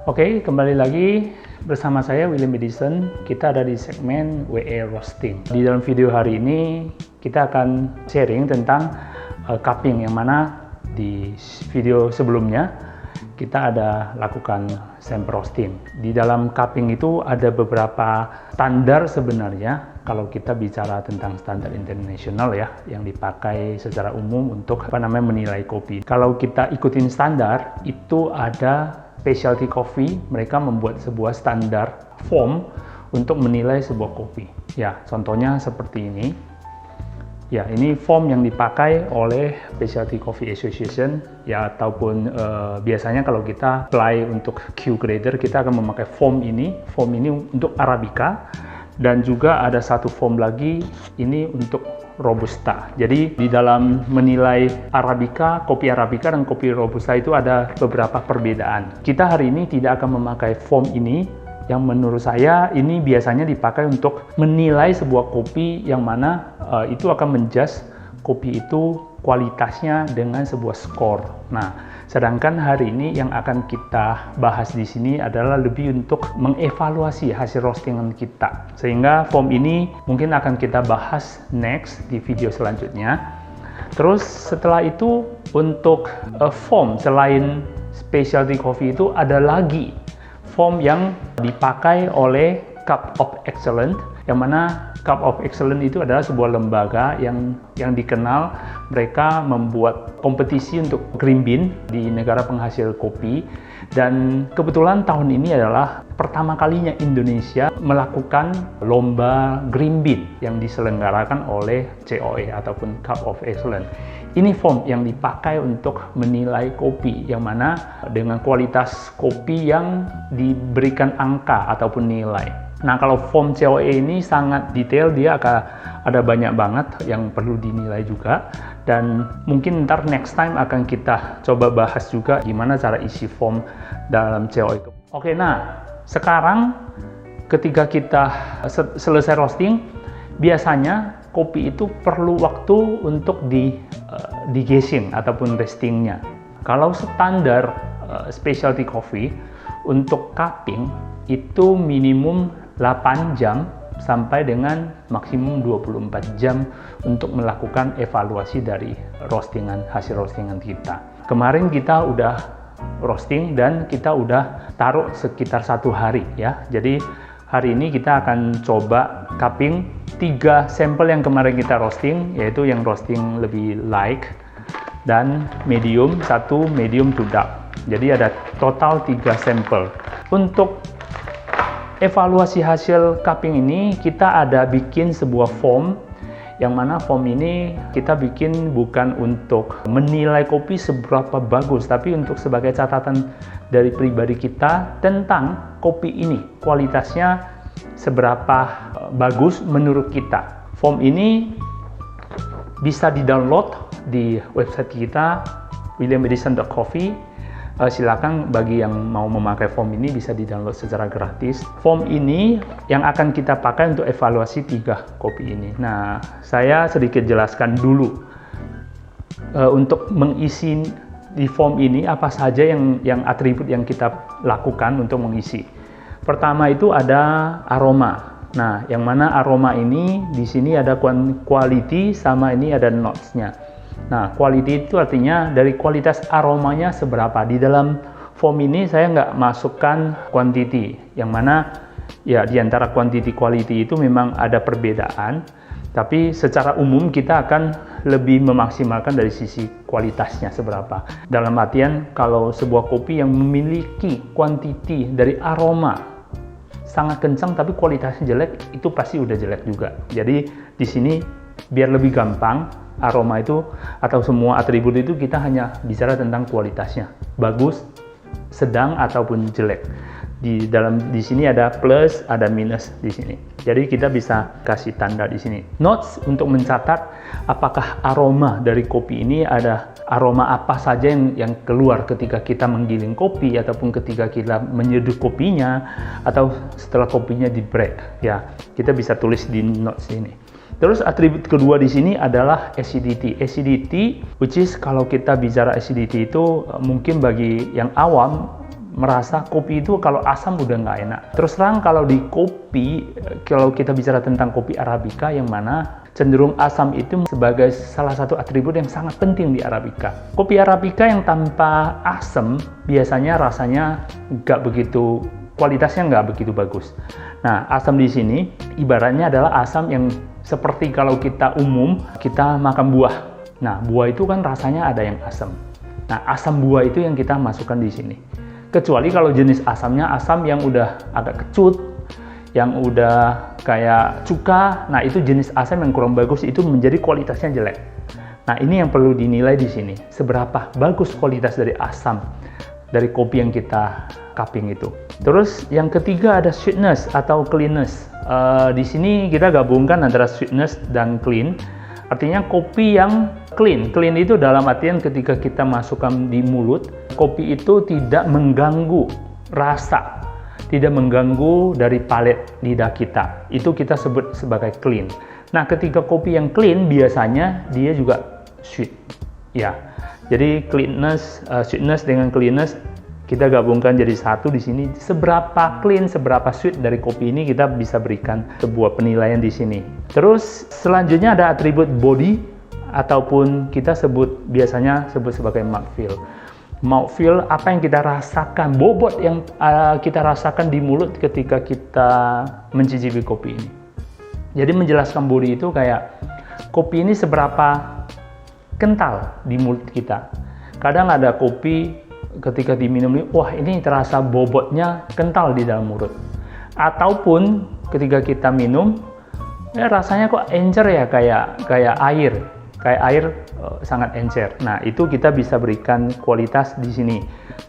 Oke, kembali lagi bersama saya William Edison. Kita ada di segmen WE Roasting. Di dalam video hari ini kita akan sharing tentang cupping, yang mana di video sebelumnya kita ada lakukan sample roasting. Di dalam cupping itu ada beberapa standar sebenarnya, kalau kita bicara tentang standar internasional ya, yang dipakai secara umum untuk menilai kopi. Kalau kita ikutin standar, itu ada specialty coffee, mereka membuat sebuah standar form untuk menilai sebuah kopi. Ya, contohnya seperti ini. Ya, ini form yang dipakai oleh Specialty Coffee Association ya, ataupun biasanya kalau kita apply untuk Q grader kita akan memakai form ini. Form ini untuk Arabica, dan juga ada satu form lagi ini untuk Robusta. Jadi di dalam menilai Arabica, kopi Arabica dan kopi Robusta itu ada beberapa perbedaan. Kita hari ini tidak akan memakai form ini, yang menurut saya ini biasanya dipakai untuk menilai sebuah kopi, yang mana itu akan menjudge kopi itu kualitasnya dengan sebuah skor. Nah, sedangkan hari ini yang akan kita bahas di sini adalah lebih untuk mengevaluasi hasil roastingan kita. Sehingga form ini mungkin akan kita bahas next di video selanjutnya. Terus setelah itu untuk form selain specialty coffee itu ada lagi form yang dipakai oleh Cup of Excellence, yang mana Cup of Excellence itu adalah sebuah lembaga yang dikenal mereka membuat kompetisi untuk green bean di negara penghasil kopi. Dan kebetulan tahun ini adalah pertama kalinya Indonesia melakukan lomba green bean yang diselenggarakan oleh COE ataupun Cup of Excellence. Ini form yang dipakai untuk menilai kopi, yang mana dengan kualitas kopi yang diberikan angka ataupun nilai. Nah, kalau form COE ini sangat detail, dia akan ada banyak banget yang perlu dinilai juga. Dan mungkin ntar next time akan kita coba bahas juga gimana cara isi form dalam COE. Oke, nah sekarang ketika kita selesai roasting, biasanya kopi itu perlu waktu untuk digesing ataupun restingnya. Kalau standar specialty coffee untuk cupping itu minimum 8 jam sampai dengan maksimum 24 jam untuk melakukan evaluasi dari hasil roastingan kita. Kemarin kita udah roasting dan kita udah taruh sekitar 1 hari ya. Jadi hari ini kita akan coba cupping 3 sampel yang kemarin kita roasting, yaitu yang roasting lebih light dan medium, 1 medium to dark. Jadi ada total 3 sampel. Untuk evaluasi hasil cupping ini kita ada bikin sebuah form, yang mana form ini kita bikin bukan untuk menilai kopi seberapa bagus, tapi untuk sebagai catatan dari pribadi kita tentang kopi ini, kualitasnya seberapa bagus menurut kita. Form ini bisa di-download di website kita williamedison.coffee. Silakan bagi yang mau memakai form ini bisa di-download secara gratis. Form ini yang akan kita pakai untuk evaluasi 3 kopi ini. Nah, saya sedikit jelaskan dulu untuk mengisi di form ini apa saja yang atribut yang kita lakukan untuk mengisi. Pertama itu ada aroma. Nah, yang mana aroma ini di sini ada quality sama ini ada notes-nya. Nah, quality itu artinya dari kualitas aromanya seberapa. Di dalam form ini saya nggak masukkan quantity, yang mana ya di antara quantity quality itu memang ada perbedaan, tapi secara umum kita akan lebih memaksimalkan dari sisi kualitasnya seberapa. Dalam artian kalau sebuah kopi yang memiliki quantity dari aroma sangat kencang tapi kualitasnya jelek, itu pasti udah jelek juga. Jadi di sini biar lebih gampang, aroma itu atau semua atribut itu kita hanya bicara tentang kualitasnya, bagus, sedang ataupun jelek. Di sini ada plus, ada minus di sini. Jadi kita bisa kasih tanda di sini. Notes untuk mencatat apakah aroma dari kopi ini ada aroma apa saja yang keluar ketika kita menggiling kopi ataupun ketika kita menyeduh kopinya atau setelah kopinya di break. Ya, kita bisa tulis di notes ini. Terus atribut kedua di sini adalah acidity. Acidity, which is kalau kita bicara acidity itu mungkin bagi yang awam merasa kopi itu kalau asam udah nggak enak. Terus terang kalau di kopi, kalau kita bicara tentang kopi Arabica yang mana cenderung asam itu sebagai salah satu atribut yang sangat penting di Arabica. Kopi Arabica yang tanpa asam biasanya rasanya nggak begitu, kualitasnya nggak begitu bagus. Nah, asam di sini ibaratnya adalah asam yang seperti kalau kita kita makan buah. Nah, buah itu kan rasanya ada yang asam. Nah, asam buah itu yang kita masukkan di sini. Kecuali kalau jenis asamnya asam yang udah agak kecut, yang udah kayak cuka, nah itu jenis asam yang kurang bagus, itu menjadi kualitasnya jelek. Nah, ini yang perlu dinilai di sini. Seberapa bagus kualitas dari asam dari kopi yang kita cupping itu. Terus yang ketiga ada sweetness atau cleanness. Di sini kita gabungkan antara sweetness dan clean. Artinya kopi yang clean. Clean itu dalam artian ketika kita masukkan di mulut, kopi itu tidak mengganggu rasa, tidak mengganggu dari palet lidah kita. Itu kita sebut sebagai clean. Nah, ketika kopi yang clean biasanya dia juga sweet. Ya. Jadi cleanness, sweetness dengan cleanness kita gabungkan jadi satu di sini. Seberapa clean, seberapa sweet dari kopi ini kita bisa berikan sebuah penilaian di sini. Terus selanjutnya ada atribut body ataupun kita biasanya sebut sebagai mouthfeel. Mouthfeel, apa yang kita rasakan, bobot yang kita rasakan di mulut ketika kita mencicipi kopi ini. Jadi menjelaskan body itu kayak kopi ini seberapa kental di mulut kita. Kadang ada kopi ketika diminum ini, wah ini terasa bobotnya kental di dalam mulut. Ataupun ketika kita minum, ya rasanya kok encer ya, kayak air. Kayak air sangat encer. Nah, itu kita bisa berikan kualitas di sini.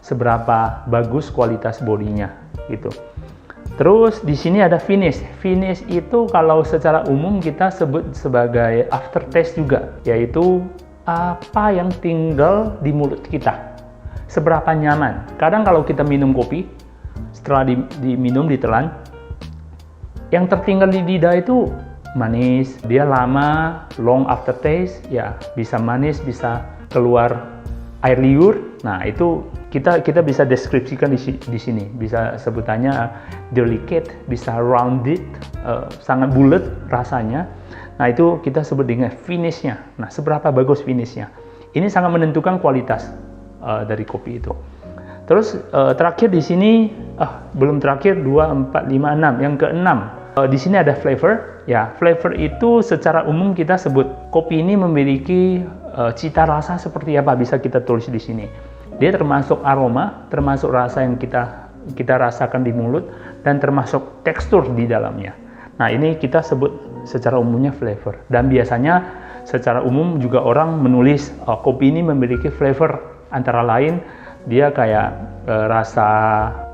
Seberapa bagus kualitas bodinya gitu. Terus di sini ada finish. Finish itu kalau secara umum kita sebut sebagai aftertaste juga, yaitu apa yang tinggal di mulut kita. Seberapa nyaman. Kadang kalau kita minum kopi, setelah diminum, ditelan, yang tertinggal di lidah itu manis, dia lama, long aftertaste, ya bisa manis, bisa keluar air liur. Nah, itu kita bisa deskripsikan di sini. Bisa sebutannya delicate, bisa rounded, sangat bulat rasanya. Nah, itu kita sebut dengan finishnya. Nah, seberapa bagus finishnya. Ini sangat menentukan kualitas dari kopi itu. Terus terakhir di sini, belum terakhir, 2, 4, 5, 6. Yang ke-6, di sini ada flavor. Ya, flavor itu secara umum kita sebut kopi ini memiliki cita rasa seperti apa, bisa kita tulis di sini. Dia termasuk aroma, termasuk rasa yang kita rasakan di mulut, dan termasuk tekstur di dalamnya. Nah, ini kita sebut secara umumnya flavor. Dan biasanya secara umum juga orang menulis kopi ini memiliki flavor, antara lain dia kayak rasa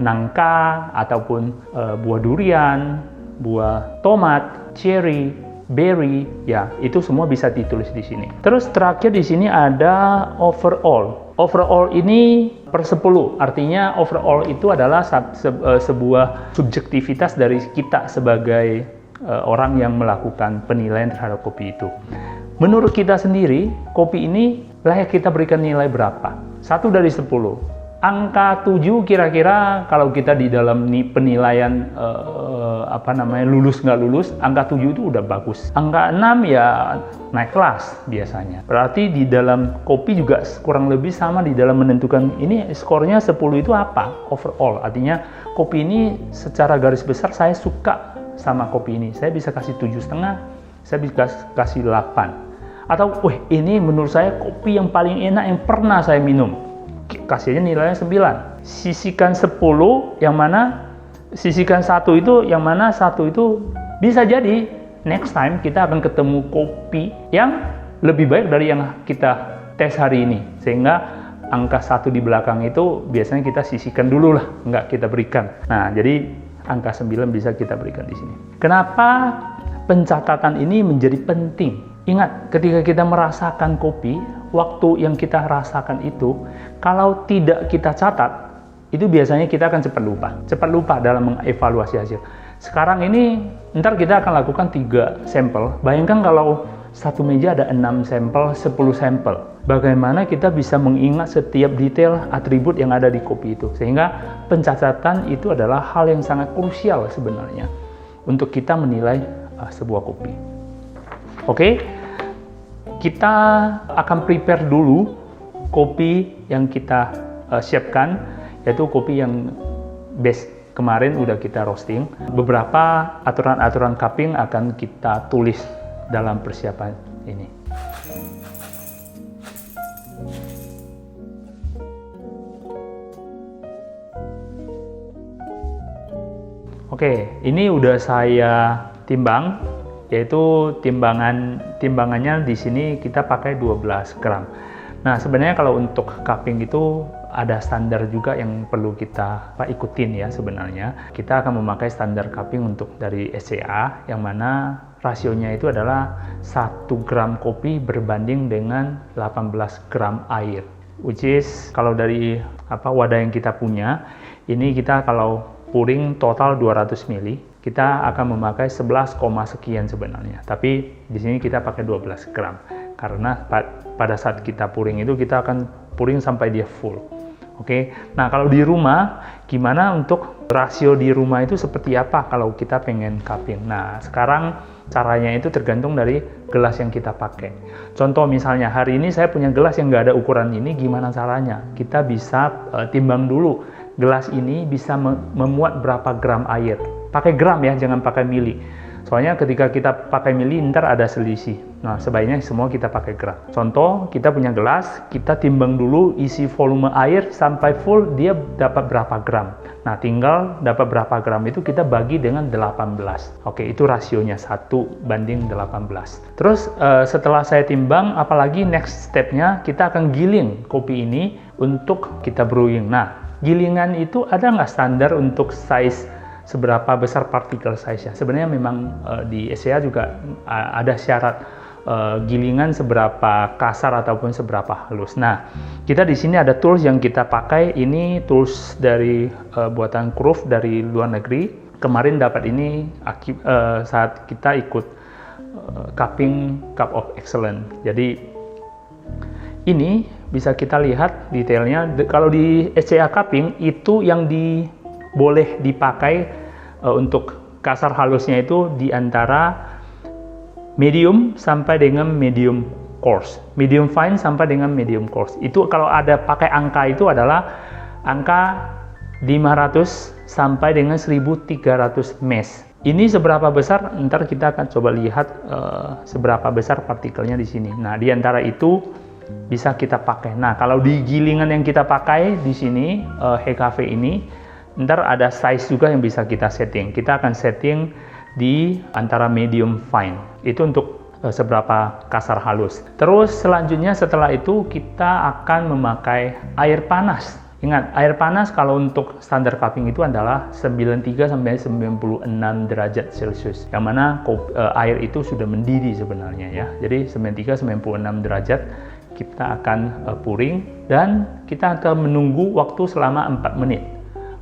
nangka ataupun buah durian, buah tomat, cherry, berry, ya itu semua bisa ditulis di sini. Terus terakhir di sini ada overall. Overall ini per 10, artinya overall itu adalah sebuah subjektivitas dari kita sebagai orang yang melakukan penilaian terhadap kopi itu. Menurut kita sendiri, kopi ini layak kita berikan nilai berapa? 1 dari 10. Angka 7 kira-kira kalau kita di dalam penilaian lulus nggak lulus, angka 7 itu udah bagus. Angka 6 ya naik kelas biasanya. Berarti di dalam kopi juga kurang lebih sama di dalam menentukan ini skornya 10 itu apa? Overall. Artinya kopi ini secara garis besar saya suka sama kopi ini. Saya bisa kasih 7,5, saya bisa kasih 8. Atau, ini menurut saya kopi yang paling enak yang pernah saya minum. Kasihnya nilainya 9. Sisihkan 10, yang mana sisihkan 1 itu, yang mana 1 itu bisa jadi next time kita akan ketemu kopi yang lebih baik dari yang kita tes hari ini. Sehingga angka 1 di belakang itu biasanya kita sisihkan dulu lah, nggak kita berikan. Nah, jadi angka 9 bisa kita berikan di sini. Kenapa pencatatan ini menjadi penting? Ingat, ketika kita merasakan kopi, waktu yang kita rasakan itu, kalau tidak kita catat, itu biasanya kita akan cepat lupa. Cepat lupa dalam mengevaluasi hasil. Sekarang ini, ntar kita akan lakukan 3 sampel. Bayangkan kalau satu meja ada 6 sampel, 10 sampel. bagaimana kita bisa mengingat setiap detail atribut yang ada di kopi itu. Sehingga pencatatan itu adalah hal yang sangat krusial sebenarnya untuk kita menilai sebuah kopi. Oke, kita akan prepare dulu kopi yang kita siapkan, yaitu kopi yang base kemarin udah kita roasting. Beberapa aturan-aturan cupping akan kita tulis dalam persiapan ini. Oke, ini udah saya timbang, yaitu timbangannya di sini kita pakai 12 gram. Nah, sebenarnya kalau untuk cupping itu ada standar juga yang perlu kita ikutin ya sebenarnya. Kita akan memakai standar cupping untuk dari SCA, yang mana rasionya itu adalah 1 gram kopi berbanding dengan 18 gram air. Which is, kalau dari wadah yang kita punya, ini kita kalau pouring total 200 ml, kita akan memakai 11, sekian sebenarnya. Tapi di sini kita pakai 12 gram. Karena pada saat kita pouring itu kita akan pouring sampai dia full. Oke. Nah, kalau di rumah gimana untuk rasio di rumah itu seperti apa kalau kita pengen cupping? Nah, sekarang caranya itu tergantung dari gelas yang kita pakai. Contoh misalnya hari ini saya punya gelas yang nggak ada ukuran ini, gimana caranya? Kita bisa timbang dulu. Gelas ini bisa memuat berapa gram air. Pakai gram ya, jangan pakai mili. Soalnya ketika kita pakai mili, ntar ada selisih. Nah, sebaiknya semua kita pakai gram. Contoh, kita punya gelas, kita timbang dulu isi volume air sampai full, dia dapat berapa gram. Nah, tinggal dapat berapa gram itu kita bagi dengan 18. Oke, itu rasionya 1:18. Terus setelah saya timbang, apalagi next step-nya, kita akan giling kopi ini untuk kita brewing. Nah, gilingan itu ada nggak standar untuk size seberapa besar partikel size-nya? Sebenarnya memang di SCA juga ada syarat gilingan seberapa kasar ataupun seberapa halus. Nah, kita di sini ada tools yang kita pakai. Ini tools dari buatan Kruf dari luar negeri. Kemarin dapat ini saat kita ikut Cupping Cup of Excellence. Jadi ini bisa kita lihat detailnya. Kalau di SCA cupping itu yang boleh dipakai untuk kasar halusnya itu di antara medium sampai dengan medium coarse, medium fine sampai dengan medium coarse. Itu kalau ada pakai angka itu adalah angka 500 sampai dengan 1300 mesh. Ini seberapa besar? Ntar kita akan coba lihat seberapa besar partikelnya di sini. Nah, di antara itu bisa kita pakai. Nah, kalau di gilingan yang kita pakai di sini HKV ini, ntar ada size juga yang bisa kita setting. Kita akan setting di antara medium fine. Itu untuk seberapa kasar halus. Terus selanjutnya setelah itu kita akan memakai air panas. Ingat, air panas kalau untuk standar cupping itu adalah 93 sampai 96 derajat Celcius. Yang mana air itu sudah mendidih sebenarnya ya. Jadi 93-96 derajat kita akan pouring dan kita akan menunggu waktu selama 4 menit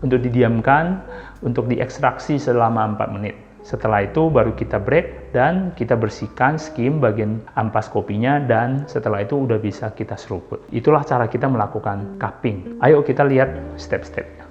untuk didiamkan, untuk diekstraksi selama 4 menit. Setelah itu baru kita break dan kita bersihkan skim bagian ampas kopinya, dan setelah itu udah bisa kita seruput. Itulah cara kita melakukan cupping. Ayo kita lihat step-stepnya.